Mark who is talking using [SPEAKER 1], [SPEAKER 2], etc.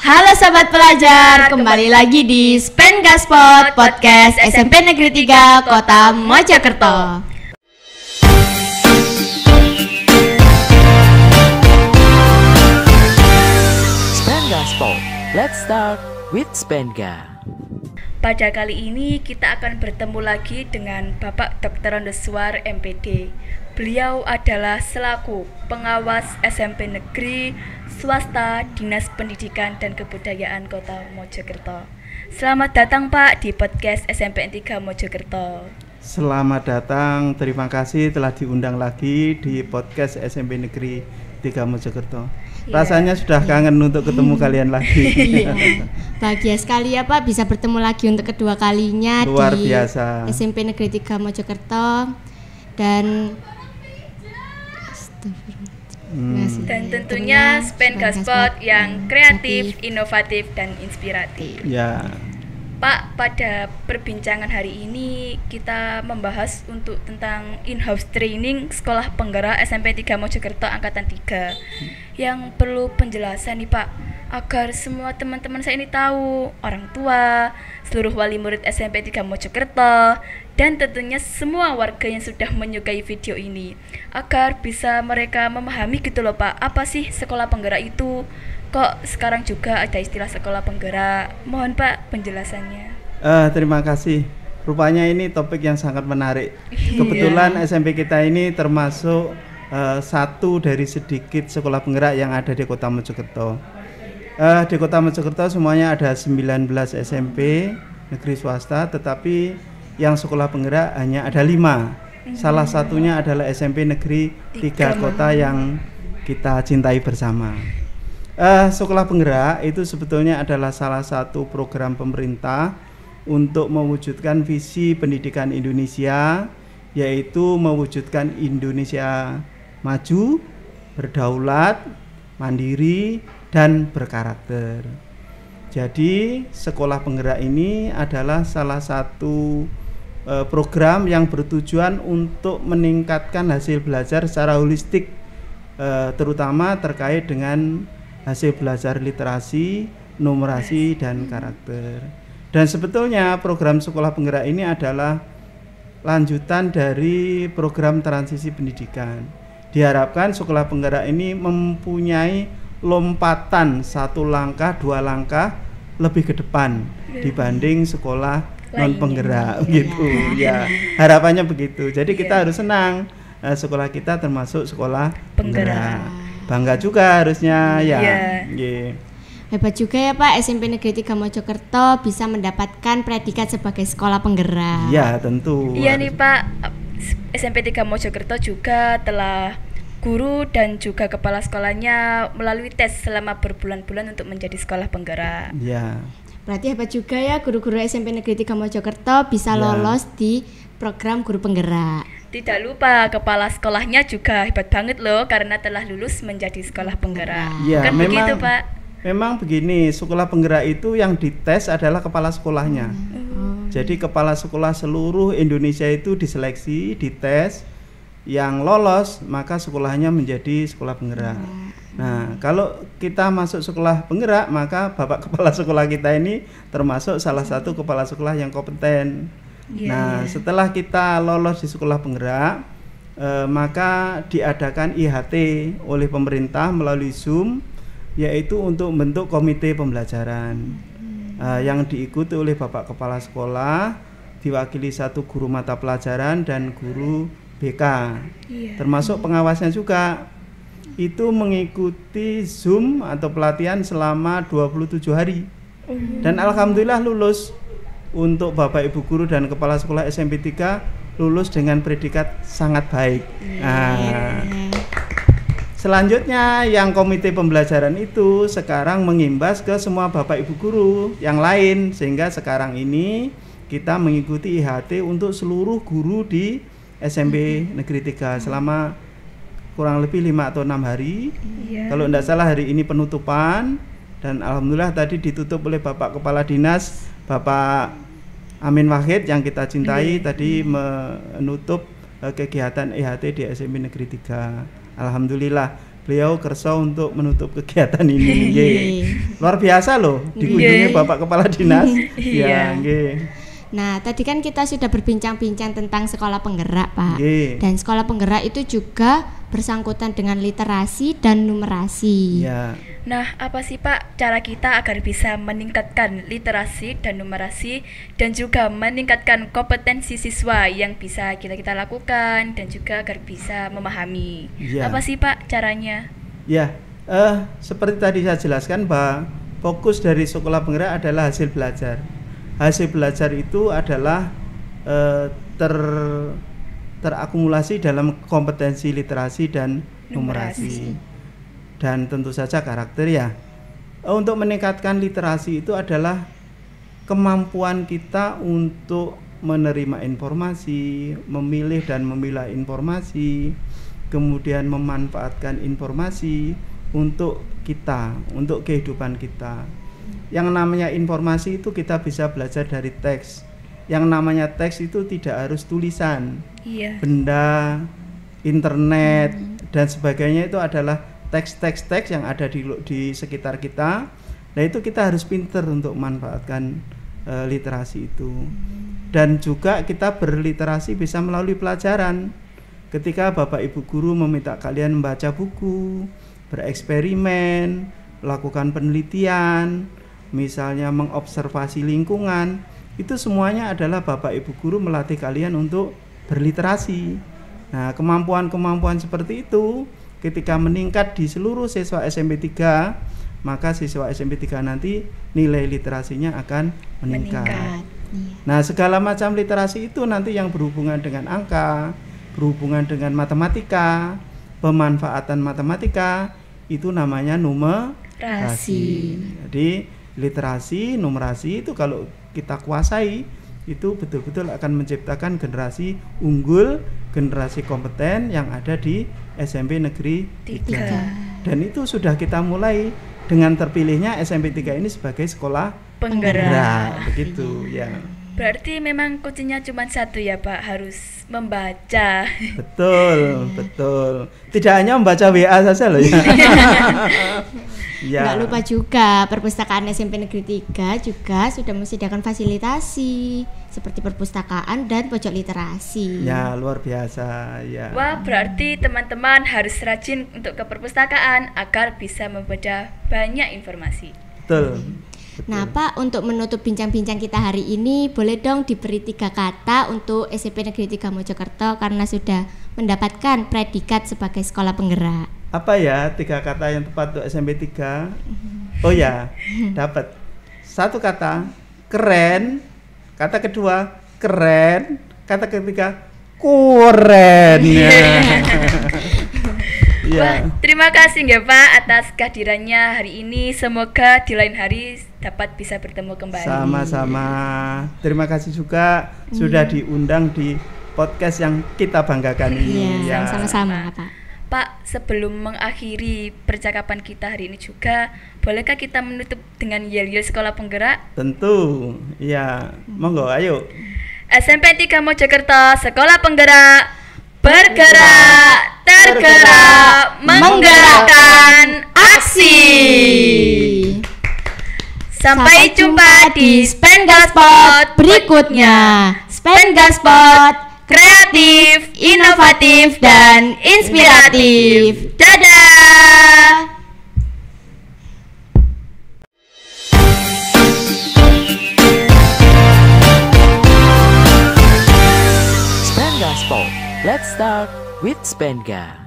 [SPEAKER 1] Halo sahabat pelajar, kembali lagi di Spen Gaspot Podcast SMP Negeri 3 Kota Mojokerto.
[SPEAKER 2] Spen Gaspot, let's start with Spenga.
[SPEAKER 3] Pada kali ini kita akan bertemu lagi dengan Bapak Dr. Ondeswar MPD. Beliau adalah selaku pengawas SMP Negeri Swasta Dinas Pendidikan dan Kebudayaan Kota Mojokerto. Selamat datang Pak di podcast SMP 3 Mojokerto.
[SPEAKER 4] Selamat datang, terima kasih telah diundang lagi di podcast SMP Negeri 3 Mojokerto. Rasanya sudah kangen untuk ketemu kalian lagi.
[SPEAKER 1] Bahagia sekali ya Pak bisa bertemu lagi untuk kedua kalinya
[SPEAKER 4] Luar
[SPEAKER 1] di
[SPEAKER 4] biasa.
[SPEAKER 1] SMP Negeri 3 Mojokerto. Dan
[SPEAKER 3] tentunya Spen Gaspot yang kreatif, inovatif, dan inspiratif.
[SPEAKER 4] Ya.
[SPEAKER 3] Pak, pada perbincangan hari ini kita membahas untuk tentang in-house training Sekolah Penggerak SMP 3 Mojokerto Angkatan 3 yang perlu penjelasan nih Pak, agar semua teman-teman saya ini tahu, orang tua, seluruh wali murid SMP 3 Mojokerto, dan tentunya semua warga yang sudah menyukai video ini, agar bisa mereka memahami gitu loh Pak, apa sih sekolah penggerak itu, kok sekarang juga ada istilah sekolah penggerak. Mohon Pak penjelasannya.
[SPEAKER 4] Terima kasih. Rupanya ini topik yang sangat menarik. Kebetulan SMP kita ini termasuk satu dari sedikit sekolah penggerak yang ada di Kota Mojokerto. Di Kota Mojokerto semuanya ada 19 SMP negeri swasta, tetapi yang sekolah penggerak hanya ada 5. Salah satunya adalah SMP Negeri 3 Kota yang kita cintai bersama. Sekolah penggerak itu sebetulnya adalah salah satu program pemerintah untuk mewujudkan visi pendidikan Indonesia, yaitu mewujudkan Indonesia maju, berdaulat, mandiri, dan berkarakter. Jadi sekolah penggerak ini adalah salah satu program yang bertujuan untuk meningkatkan hasil belajar secara holistik, terutama terkait dengan hasil belajar literasi, numerasi, dan karakter. Dan sebetulnya program sekolah penggerak ini adalah lanjutan dari program transisi pendidikan. Diharapkan sekolah penggerak ini mempunyai lompatan 1 langkah, 2 langkah lebih ke depan dibanding sekolah non penggerak gitu ya. Harapannya begitu. Jadi kita harus senang sekolah kita termasuk sekolah penggerak. Bangga juga harusnya ya.
[SPEAKER 1] Hebat juga ya Pak, SMP Negeri 3 Mojokerto bisa mendapatkan predikat sebagai sekolah penggerak.
[SPEAKER 4] Ya tentu.
[SPEAKER 3] Iya nih Pak, SMP 3 Mojokerto juga telah guru dan juga kepala sekolahnya melalui tes selama berbulan-bulan untuk menjadi sekolah penggerak.
[SPEAKER 4] Ya.
[SPEAKER 1] Berarti hebat juga ya guru-guru SMP Negeri 3 Mojokerto bisa lolos di program guru penggerak.
[SPEAKER 3] Tidak lupa kepala sekolahnya juga hebat banget loh karena telah lulus menjadi sekolah penggerak.
[SPEAKER 4] Ya,
[SPEAKER 3] kan
[SPEAKER 4] memang,
[SPEAKER 3] begitu Pak?
[SPEAKER 4] Memang begini, sekolah penggerak itu yang dites adalah kepala sekolahnya. Jadi kepala sekolah seluruh Indonesia itu diseleksi, dites, yang lolos maka sekolahnya menjadi sekolah penggerak. Nah, kalau kita masuk sekolah penggerak maka Bapak kepala sekolah kita ini termasuk salah satu kepala sekolah yang kompeten. Setelah kita lolos di sekolah penggerak, maka diadakan IHT oleh pemerintah melalui Zoom, yaitu untuk membentuk komite pembelajaran yang diikuti oleh Bapak Kepala Sekolah, diwakili 1 guru mata pelajaran dan guru BK, termasuk pengawasnya juga. Itu mengikuti Zoom atau pelatihan selama 27 hari dan alhamdulillah lulus. Untuk Bapak Ibu guru dan kepala sekolah SMP 3 lulus dengan predikat sangat baik. Selanjutnya yang komite pembelajaran itu sekarang mengimbas ke semua Bapak Ibu guru yang lain, sehingga sekarang ini kita mengikuti IHT untuk seluruh guru di SMP Negeri 3 selama kurang lebih 5 atau 6 hari. Kalau tidak salah hari ini penutupan, dan alhamdulillah tadi ditutup oleh Bapak Kepala Dinas Bapak Amin Wahid yang kita cintai tadi menutup kegiatan IHT di SMP Negeri 3. Alhamdulillah. beliau kersa untuk menutup kegiatan ini. Nggih. Luar biasa loh dikunjungi Bapak Kepala Dinas. Ya, nggih.
[SPEAKER 1] Nah, tadi kan kita sudah berbincang-bincang tentang sekolah penggerak, Pak.
[SPEAKER 4] Nggih.
[SPEAKER 1] Dan sekolah penggerak itu juga bersangkutan dengan literasi dan numerasi.
[SPEAKER 4] Ya.
[SPEAKER 3] Nah, apa sih Pak cara kita agar bisa meningkatkan literasi dan numerasi dan juga meningkatkan kompetensi siswa yang bisa kita lakukan dan juga agar bisa memahami?
[SPEAKER 4] Ya.
[SPEAKER 3] Apa sih Pak caranya?
[SPEAKER 4] Ya, seperti tadi saya jelaskan bahwa fokus dari sekolah penggerak adalah hasil belajar. Hasil belajar itu adalah terakumulasi dalam kompetensi literasi dan numerasi. Dan tentu saja karakter ya. Untuk meningkatkan literasi itu adalah kemampuan kita untuk menerima informasi, memilih dan memilah informasi, kemudian memanfaatkan informasi untuk kita, untuk kehidupan kita. Yang namanya informasi itu kita bisa belajar dari teks. Yang namanya teks itu tidak harus tulisan.
[SPEAKER 3] Iya.
[SPEAKER 4] Benda, internet dan sebagainya itu adalah teks yang ada di sekitar kita. Nah, itu kita harus pinter untuk memanfaatkan literasi itu. Dan juga kita berliterasi bisa melalui pelajaran. Ketika Bapak Ibu guru meminta kalian membaca buku, bereksperimen, melakukan penelitian, misalnya mengobservasi lingkungan, itu semuanya adalah Bapak Ibu guru melatih kalian untuk berliterasi. Nah, kemampuan-kemampuan seperti itu ketika meningkat di seluruh siswa SMP 3, maka siswa SMP 3 nanti nilai literasinya akan meningkat. Nah, segala macam literasi itu nanti yang berhubungan dengan angka, berhubungan dengan matematika, pemanfaatan matematika, itu namanya numerasi. Jadi literasi, numerasi itu kalau kita kuasai, itu betul-betul akan menciptakan generasi unggul, generasi kompeten yang ada di SMP Negeri 3. Dan itu sudah kita mulai dengan terpilihnya SMP 3 ini sebagai sekolah penggerak. Begitu ya.
[SPEAKER 3] Berarti memang kuncinya cuma satu ya Pak, harus membaca.
[SPEAKER 4] Betul. Tidak hanya membaca WA saja loh ya. Ya.
[SPEAKER 1] Nggak lupa juga perpustakaan SMP Negeri 3 juga sudah menyediakan fasilitasi seperti perpustakaan dan pojok literasi.
[SPEAKER 4] Ya, luar biasa ya.
[SPEAKER 3] Wah, berarti teman-teman harus rajin untuk ke perpustakaan agar bisa membaca banyak informasi.
[SPEAKER 4] Betul.
[SPEAKER 1] Nah, Pak, untuk menutup bincang-bincang kita hari ini, boleh dong diberi 3 kata untuk SMP Negeri 3 Mojokerto karena sudah mendapatkan predikat sebagai sekolah penggerak.
[SPEAKER 4] Apa ya 3 kata yang tepat untuk SMP 3? Oh ya, dapat. 1 kata, keren. Kata kedua, keren. Kata ketiga, keren. Ya.
[SPEAKER 3] Wah, terima kasih ya Pak atas kehadirannya hari ini. Semoga di lain hari dapat bisa bertemu kembali.
[SPEAKER 4] Sama-sama. Terima kasih juga sudah diundang di podcast yang kita banggakan ini.
[SPEAKER 1] Iya, sama-sama Pak.
[SPEAKER 3] Pak, sebelum mengakhiri percakapan kita hari ini juga, bolehkah kita menutup dengan yel-yel sekolah penggerak?
[SPEAKER 4] Tentu, iya. Monggo, ayo.
[SPEAKER 3] SMP 3 Mojokerto, sekolah penggerak, bergerak, tergerak, menggerakkan aksi. Sampai jumpa di Spengaspot berikutnya. Spengaspot, kreatif, inovatif, dan inspiratif. Dadah!
[SPEAKER 2] Spengaspot. Let's start with Spenga.